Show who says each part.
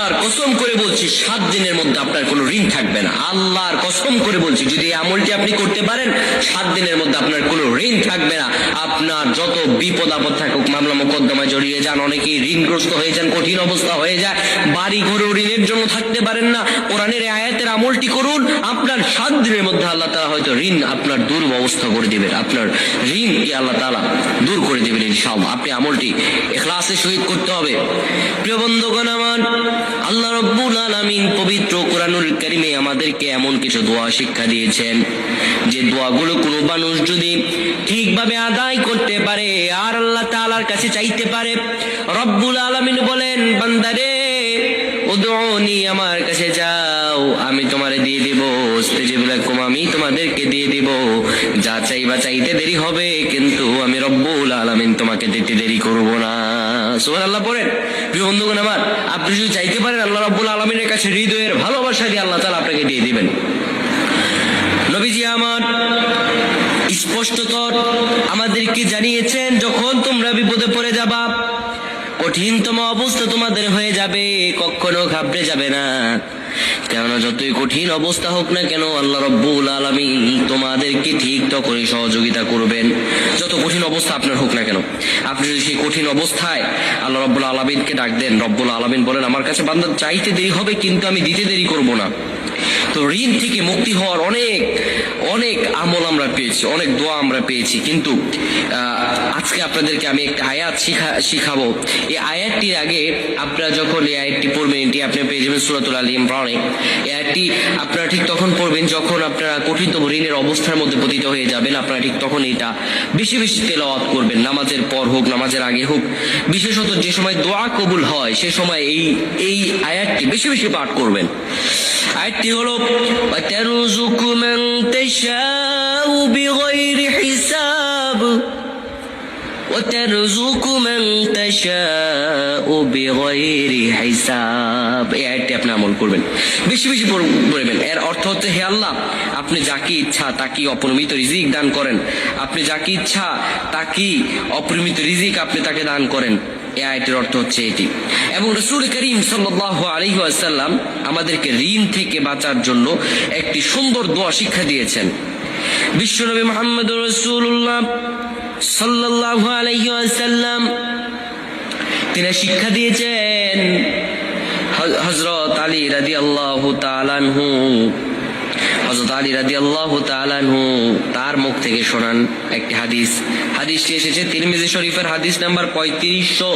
Speaker 1: আল্লাহর কসম করে বলছি 7 দিনের মধ্যে আপনার কোনো ঋণ থাকবে না। আল্লাহর কসম করে বলছি, যদি এই আমলটি আপনি করতে পারেন 7 দিনের মধ্যে আপনার কোনো ঋণ থাকবে না। আপনার যত বিপদ আপদ থাকুক, মামলা মোকদ্দমায় জড়িয়ে যান, অনেকেই ঋণগ্রস্ত হয়ে যান, কঠিন অবস্থা হয়ে যায়, বাড়ি ঘরেও ঋণের জন্য থাকতে পারেন না, কোরআনের আয়াতের আমলটি করুন, আপনার 7 দিনের মধ্যে আল্লাহ তাআলা হয়তো ঋণ আপনার দুরবস্থা করে দিবেন, আপনার ঋণকে আল্লাহ তাআলা দূর করে দিবেন ইনশাআল্লাহ। আপনি আমলটি ইখলাসের সহিত করতে হবে। প্রিয় বন্ধুগণ আমার, আল্লাহ রাব্বুল আলামিন পবিত্র কোরআনুল কারীমে আমাদেরকে এমন কিছু দোয়া শিক্ষা দিয়েছেন, যে দোয়াগুলো কোনো মানুষ যদি ঠিকভাবে আদায় করতে পারে আর আল্লাহ তাআলার কাছে চাইতে পারে, রব্বুল আলামিন বলেন, বান্দারে উদউনি, আমার কাছে যাও, আমি তোমারে দিয়ে দেব, ইস্তাজিব লাকুম, আমি তোমাদেরকে দিয়ে দেব, যা চাইবা চাইতে দেরি হবে, কিন্তু আমি রব্বুল আলামিন তোমাকে দিতে দেরি করব না। সুবহানাল্লাহ পড়েন। প্রিয় বন্ধুগণ আমার, আপনি যদি চাইতে পারেন আল্লাহ রাব্বুল আলামিনের কাছে হৃদয়ের ভালোবাসা দিয়ে আল্লাহ তাআলা আপনাকে দিয়ে দিবেন। নবীজি আমার স্পষ্টতর আমাদেরকে জানিয়েছেন, যখন তোমরা বিপদে পড়ে যাবা, কঠিনতম অবস্থা তোমাদের হয়ে যাবে, কখনো ঘাবড়ে যাবে না, কেননা যতই কঠিন অবস্থা হোক না কেন আল্লাহ রাব্বুল আলামিন তোমাদেরকে ঠিক তখনই সহযোগিতা করবেন। যত কঠিন অবস্থা আপনার হোক না কেন, আপনি যদি সেই কঠিন অবস্থায় আল্লাহ রাব্বুল আলামিনকে ডাক দেন, রব্বুল আলামিন বলেন, আমার কাছে বান্দা চাইতে দেরি হবে, কিন্তু আমি দিতে দেরি করব না। তো ঋণ থেকে মুক্তি হওয়ার অনেক অনেক আমল আমরা পেয়েছি, অনেক দোয়া আমরা পেয়েছি, কিন্তু আজকে আপনাদেরকে আমি একটা আয়াত শিখাবো। এই আয়াতটির আগে আপনারা যখন এই আয়াতটি পড়বেন, এটি আপনি পেয়ে যাবেন সূরাতুল আল ইমরানে। এই আয়াতটি আপনারা ঠিক তখন পড়বেন যখন আপনারা কঠিনতম ঋণের অবস্থার মধ্যে পতিত হয়ে যাবেন। আপনারা ঠিক তখন এটা বেশি বেশি তেলাওয়াত করবেন, নামাজের পর হোক, নামাজের আগে হোক, বিশেষত যে সময় দোয়া কবুল হয় সে সময় এই আয়াতটি বেশি বেশি পাঠ করবেন। আয়াতটি হলো, ওয়াতারযুকু মান তাশাউ বিগাইরি হিসাব, ওয়াতারযুকু মান তাশাউ বিগাইরি হিসাব। এই আয়াতটি আপনি আমল করবেন, বেশি বেশি পড়বেন। এর অর্থ হচ্ছে, হে আল্লাহ, আপনি যাকে ইচ্ছা তাকে অপরিমিত রিজিক দান করেন, আপনি যাকে ইচ্ছা তাকে অপরিমিত রিজিক আপনি তাকে দান করেন। এই আয়াতের অর্থ হচ্ছে এটি। এবং রাসূল করিম সাল্লাল্লাহু আলাইহি ওয়াসাল্লাম আমাদেরকে ঋণ থেকে বাঁচার জন্য একটি সুন্দর দোয়া শিক্ষা দিয়েছেন। বিশ্বনবী মুহাম্মদুর রাসূলুল্লাহ সাল্লাল্লাহু আলাইহি ওয়াসাল্লাম তিনি শিক্ষা দিয়েছেন, হযরত আলী রাদিয়াল্লাহু তাআলা আনহু, হযরত আলী রাদিয়াল্লাহু তাআলা আনহু তার মুখ থেকে শোনান একটি হাদিস। হাদিসটি এসেছে তিরমিজি শরীফের হাদিস নাম্বার 3500